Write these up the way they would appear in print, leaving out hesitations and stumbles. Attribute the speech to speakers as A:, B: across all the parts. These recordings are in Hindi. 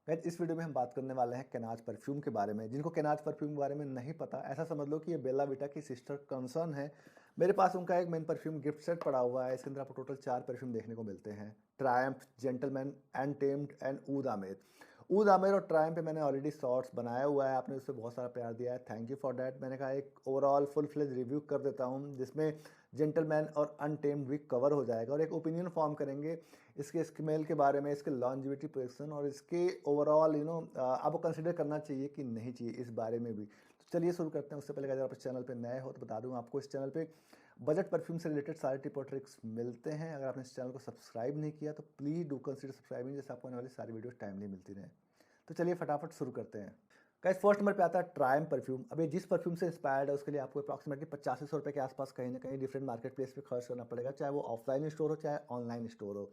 A: गाइस इस वीडियो में हम बात करने वाले हैं केनाज परफ्यूम के बारे में। जिनको केनाज परफ्यूम के बारे में नहीं पता, ऐसा समझ लो कि ये बेला विटा की सिस्टर कंसर्न है। मेरे पास उनका एक मेन परफ्यूम गिफ्ट सेट पड़ा हुआ है। इसके अंदर आपको टोटल 4 परफ्यूम देखने को मिलते हैं। Triumph, gentleman, untamed and oud आमिर। ऊद आमिर और ट्रायम्फ पे मैंने ऑलरेडी शॉर्ट्स बनाया हुआ है, आपने उससे बहुत सारा प्यार दिया है, थैंक यू फॉर दैट। मैंने कहा एक ओवरऑल फुल फ्लेज रिव्यू कर देता हूँ जिसमें जेंटलमैन और अनटेम्ड भी कवर हो जाएगा और एक ओपिनियन फॉर्म करेंगे इसके स्मेल के बारे में, इसके लॉन्जिविटी प्रोजेक्शन और इसके ओवरऑल आपको कंसिडर करना चाहिए कि नहीं चाहिए इस बारे में भी। तो चलिए शुरू करते हैं। उससे पहले अगर आप इस चैनल पे नए हो तो बता दूं आपको, इस चैनल पे बजट परफ्यूम से रिलेटेड सारे टिप और ट्रिक्स मिलते हैं। अगर आपने इस चैनल को सब्सक्राइब नहीं किया तो प्लीज़ डू कंसिडर सब्सक्राइबिंग, जैसे आपको आने वाली सारी वीडियो टाइमली मिलती रहे। तो चलिए फटाफट शुरू करते हैं। गाइस फर्स्ट नंबर पे आता है ट्रायम्फ परफ्यूम। अब ये जिस परफ्यूम से इंस्पायर्ड है उसके लिए आपको अप्रॉक्सीमेटली 8500 रुपये के आसपास कहीं ना कहीं डिफरेंट मार्केट प्लेस पे खर्च करना पड़ेगा, चाहे वो ऑफलाइन स्टोर हो चाहे ऑनलाइन स्टोर हो।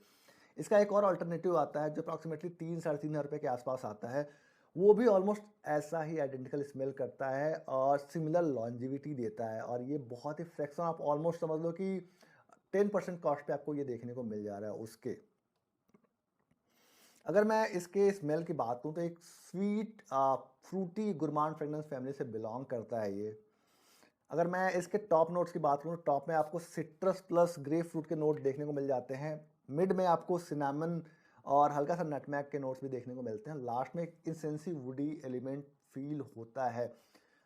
A: इसका एक और अल्टरनेटिव आता है जो अप्रॉक्सीमेटली 3-3.5 हज़ार रुपये के आसपास आता है। वो भी ऑलमोस्ट ऐसा ही आइडेंटिकल स्मेल करता है और सिमिलर लॉन्जिविटी देता है, और ये बहुत ही फ्रैक्शन, आप ऑलमोस्ट समझ लो कि 10% कॉस्ट पे आपको ये देखने को मिल जा रहा है उसके। अगर मैं इसके स्मेल की बात करूँ तो एक sweet Frooti Gurman fragrance family से बिलोंग करता है ये। अगर मैं इसके टॉप नोट्स की बात करूँ, टॉप में आपको सिट्रस प्लस ग्रेप फ्रूट के नोट देखने को मिल जाते हैं। मिड में आपको सिनेमन और हल्का सा नटमैग के नोट्स भी देखने को मिलते हैं। लास्ट में एक इंसेंसिव वुडी एलिमेंट फील होता है।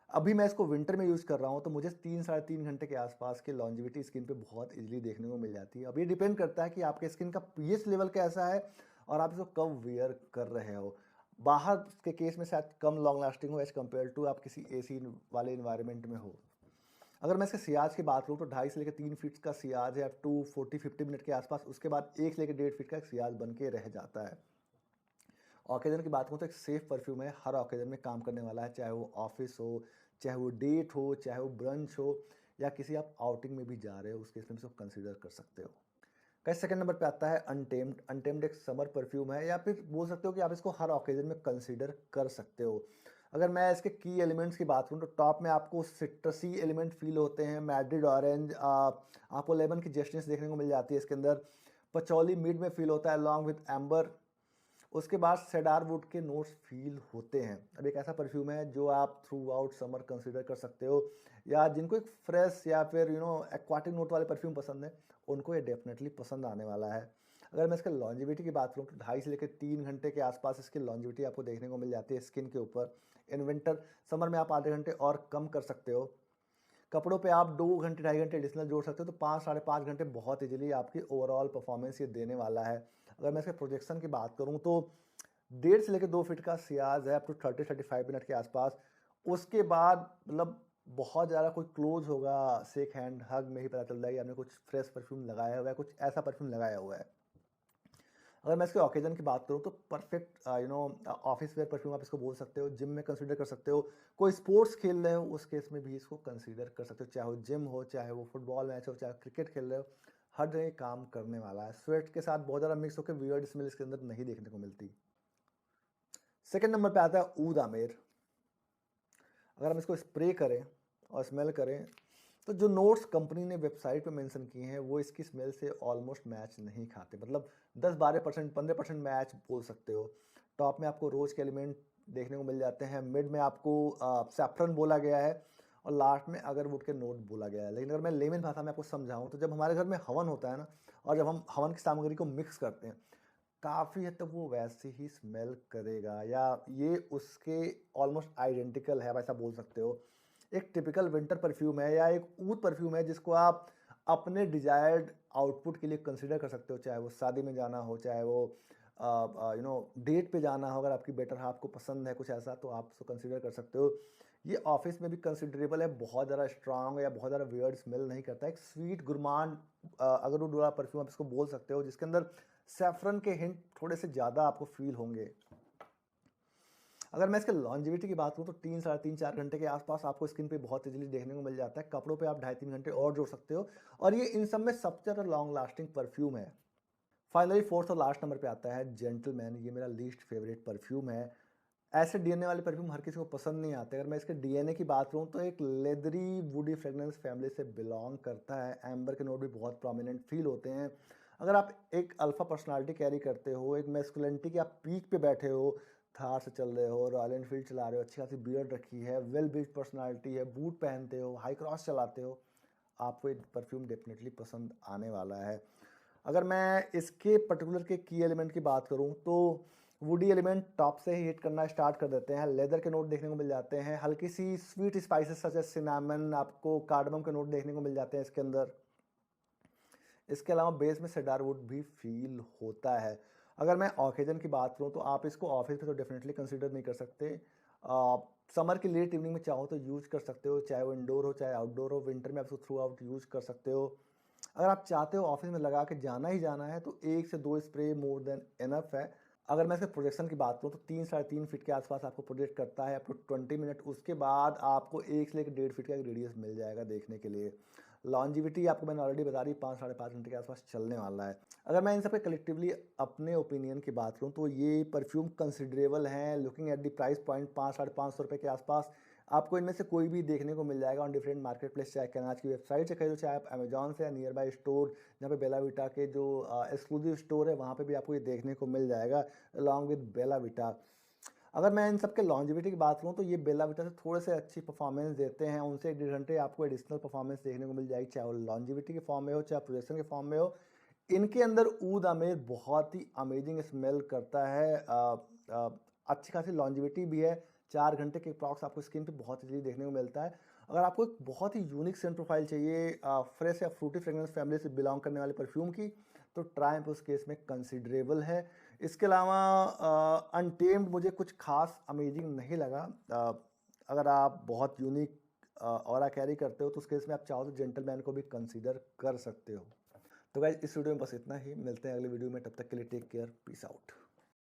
A: अभी मैं इसको विंटर में यूज़ कर रहा हूँ तो मुझे 3-3.5 घंटे के आसपास की लॉन्जिविटी स्किन पे बहुत इजीली देखने को मिल जाती है। अब ये डिपेंड करता है कि आपके स्किन का पीएच लेवल कैसा है और आप इसको कब वेयर कर रहे हो। बाहर के केस में शायद कम लॉन्ग लास्टिंग हो एज कम्पेयर टू आप किसी एसी वाले इन्वायरमेंट में हो। अगर मैं इसके सियाज की बात करूँ तो 2.5 से लेकर 3 फीट का सियाज है अप टू 40-50 मिनट के आसपास। उसके बाद 1 से लेकर 1.5 फीट का एक सियाज बन के रह जाता है। ऑकेजन की बात करूँ तो एक सेफ परफ्यूम है, हर ऑकेजन में काम करने वाला है, चाहे वो ऑफिस हो, चाहे वो डेट हो, चाहे वो ब्रंच हो, या किसी आप आउटिंग में भी जा रहे हो, उस केस में इसको कंसिडर कर सकते हो। कई सेकंड नंबर पे आता है अनटेम्ड। अनटेम्ड एक समर परफ्यूम है, या फिर बोल सकते हो कि आप इसको हर ऑकेजन में कंसीडर कर सकते हो। अगर मैं इसके की एलिमेंट्स की बात करूँ तो टॉप में आपको सिट्रसी एलिमेंट फील होते हैं, मैड्रिड ऑरेंज, आपको लेमन की जेस्टनेस देखने को मिल जाती है इसके अंदर। पचौली मिड में फील होता है अलॉन्ग विद एम्बर। उसके बाद सेडार वुड के नोट्स फील होते हैं। अब एक ऐसा परफ्यूम है जो आप थ्रू आउट समर कंसिडर कर सकते हो, या जिनको एक फ्रेश या फिर एक्वाटिक नोट वाले परफ्यूम पसंद है उनको ये डेफिनेटली पसंद आने वाला है। अगर मैं इसके लॉन्जिविटी की बात करूँ तो 2.5 से लेकर 3 घंटे के आसपास इसकी लॉन्जिविटी आपको देखने को मिल जाती है स्किन के ऊपर। इन विंटर, समर में आप आधे घंटे और कम कर सकते हो। कपड़ों पे आप 2 घंटे 2.5 घंटे एडिशनल जोड़ सकते हो, तो 5-5.5 घंटे बहुत इजीली आपकी ओवरऑल परफॉर्मेंस ये देने वाला है। अगर मैं इसके प्रोजेक्शन की बात करूँ तो 1.5 से लेकर 2 फीट का सियाज है अप टू 30-35 मिनट के आसपास। उसके बाद मतलब बहुत ज़्यादा कोई क्लोज होगा, शेक हैंड हग में ही पता चल रहा है कि आपने कुछ फ्रेश परफ्यूम लगाया हुआ है, कुछ ऐसा परफ्यूम लगाया हुआ है। अगर मैं इसके ओकेजन की बात करूँ तो परफेक्ट ऑफिस वेयर परफ्यूम आप इसको बोल सकते हो, जिम में कंसीडर कर सकते हो, कोई स्पोर्ट्स खेल रहे हो उस केस में भी इसको कंसीडर कर सकते हो, चाहे वो जिम हो, चाहे वो फुटबॉल मैच हो, चाहे क्रिकेट खेल रहे हो, हर जगह काम करने वाला है। स्वेट के साथ बहुत ज़्यादा मिक्स होकर वियर्ड स्मेल इसके अंदर नहीं देखने को मिलती। सेकंड नंबर पे आता है ऊद आमेर। अगर हम इसको स्प्रे करें और स्मेल करें तो जो नोट्स कंपनी ने वेबसाइट पे मेंशन किए हैं वो इसकी स्मेल से ऑलमोस्ट मैच नहीं खाते, मतलब 10-12%, 15% मैच बोल सकते हो। टॉप में आपको रोज के एलिमेंट देखने को मिल जाते हैं, मिड में आपको सैफरन बोला गया है, और लास्ट में अगरवुड के नोट बोला गया है। लेकिन अगर मैं लेमन भाषा में आपको समझाऊं तो जब हमारे घर में हवन होता है ना, और जब हम हवन की सामग्री को मिक्स करते हैं, काफ़ी हद तक वो वैसे ही स्मेल करेगा, या ये उसके ऑलमोस्ट आइडेंटिकल है, आप ऐसा बोल सकते हो। एक टिपिकल विंटर परफ्यूम है या एक ऊद परफ्यूम है जिसको आप अपने डिजायर्ड आउटपुट के लिए कंसिडर कर सकते हो, चाहे वो शादी में जाना हो, चाहे वो डेट पे जाना हो। अगर आपकी बेटर हाफ को पसंद है कुछ ऐसा तो आप उसको कंसिडर कर सकते हो। ये ऑफिस में भी कंसिडरेबल है, बहुत ज़्यादा स्ट्रांग या बहुत ज़्यादा वियर्ड स्मेल नहीं करता। एक स्वीट गुरमान अगरवुड वाला परफ्यूम आप इसको बोल सकते हो, जिसके अंदर सैफरन के हिंट थोड़े से ज़्यादा आपको फील होंगे। अगर मैं इसके लॉन्जिविटी की बात करूँ तो 3-3.5-4 घंटे के आसपास आपको स्किन पे बहुत इजीली देखने को मिल जाता है। कपड़ों पे आप 2.5-3 घंटे और जोड़ सकते हो, और ये इन सब में सबसे ज़्यादा लॉन्ग लास्टिंग परफ्यूम है। फाइनली फोर्थ और लास्ट नंबर पे आता है जेंटलमैन। ये मेरा लीस्ट फेवरेट परफ्यूम है। ऐसे डीएनए वाले परफ्यूम हर किसी को पसंद नहीं आते। अगर मैं इसके डीएनए की बात करूँ तो एक लेदरी वुडी फ्रेगनेंस फैमिली से बिलोंग करता है। एम्बर के नोट भी बहुत प्रोमिनेंट फील होते हैं। अगर आप एक अल्फा पर्सनालिटी कैरी करते हो, एक मैस्कुलिनिटी के आप पीक पे बैठे हो, थार से चल रहे हो, रॉयल एनफील्ड चला रहे हो, अच्छी खासी बियर्ड रखी है, वेल बिल्ट पर्सनालिटी है, बूट पहनते हो, हाई क्रॉस चलाते हो, आपको ये परफ्यूम डेफिनेटली पसंद आने वाला है। अगर मैं इसके पर्टिकुलर के की एलिमेंट की बात करूं तो वुडी एलिमेंट टॉप से ही हिट करना स्टार्ट कर देते हैं, लेदर के नोट देखने को मिल जाते हैं, हल्की सी sweet spices such as cinnamon, आपको कार्डमम के नोट देखने को मिल जाते हैं इसके अंदर। इसके अलावा बेस में सेडारवुड भी फील होता है। अगर मैं ओकेजन की बात करूं तो आप इसको ऑफिस में तो डेफिनेटली कंसीडर नहीं कर सकते। समर की लेट इवनिंग में चाहो तो यूज कर सकते हो, चाहे वो इंडोर हो चाहे आउटडोर हो, विंटर में आप इसको थ्रू आउट यूज कर सकते हो। अगर आप चाहते हो ऑफिस में लगा के जाना ही जाना है तो 1 से 2 स्प्रे मोर देन इनफ है। अगर मैं इसके प्रोजेक्शन की बात करूँ तो 3-3.5 फीट के आसपास आपको प्रोजेक्ट करता है अप टू 20 मिनट। उसके बाद आपको 1 से लेकर 1.5 फीट का एक रेडियस मिल जाएगा देखने के लिए। लॉन्जिविटी आपको मैंने ऑलरेडी बता दी 5-5.5 घंटे के आसपास चलने वाला है। अगर मैं इन सब के कलेक्टिवली अपने ओपिनियन की बात करूँ तो ये परफ्यूम कंसिडरेबल हैं। Looking at the price point 500-550 रुपये के आसपास आपको इनमें से कोई भी देखने को मिल जाएगा ऑन डिफरेंट मार्केट प्लेस, चाहे कैनाज की वेबसाइट से खरीदो, चाहे आप अमेजॉन से या नियर बाई स्टोर जहाँ पे बेला विटा के जो एक्सक्लूसिव स्टोर है वहाँ पे भी आपको ये देखने को मिल जाएगा अलॉन्ग विद बेला विटा। अगर मैं इन सब के लॉन्जिविटी की बात करूँ तो ये बेला विटा से थोड़े से अच्छी परफॉर्मेंस देते हैं, उनसे 1-1.5 घंटे आपको एडिशनल परफॉर्मेंस देखने को मिल जाएगी, चाहे वो लॉन्जिविटी के फॉर्म में हो चाहे प्रोजेक्शन के फॉर्म में हो। इनके अंदर ऊद आमेर बहुत ही अमेजिंग स्मेल करता है, अच्छी खासी लॉन्जिविटी भी है, 4 घंटे के अप्रॉक्स आपको स्किन पे बहुत इजीली देखने को मिलता है। अगर आपको एक बहुत ही यूनिक सेंट प्रोफाइल चाहिए फ्रेश या फ्रूटी फ्रेगनेंस फैमिली से बिलोंग करने वाले परफ्यूम की, तो ट्रायम्फ उस केस में कंसिडरेबल है। इसके अलावा अनटेम्ड मुझे कुछ खास अमेजिंग नहीं लगा। अगर आप बहुत यूनिक ऑरा कैरी करते हो तो उस केस में आप चाहो तो जेंटलमैन को भी कंसीडर कर सकते हो। तो गाइस इस वीडियो में बस इतना ही, मिलते हैं अगले वीडियो में, तब तक के लिए टेक केयर, पीस आउट।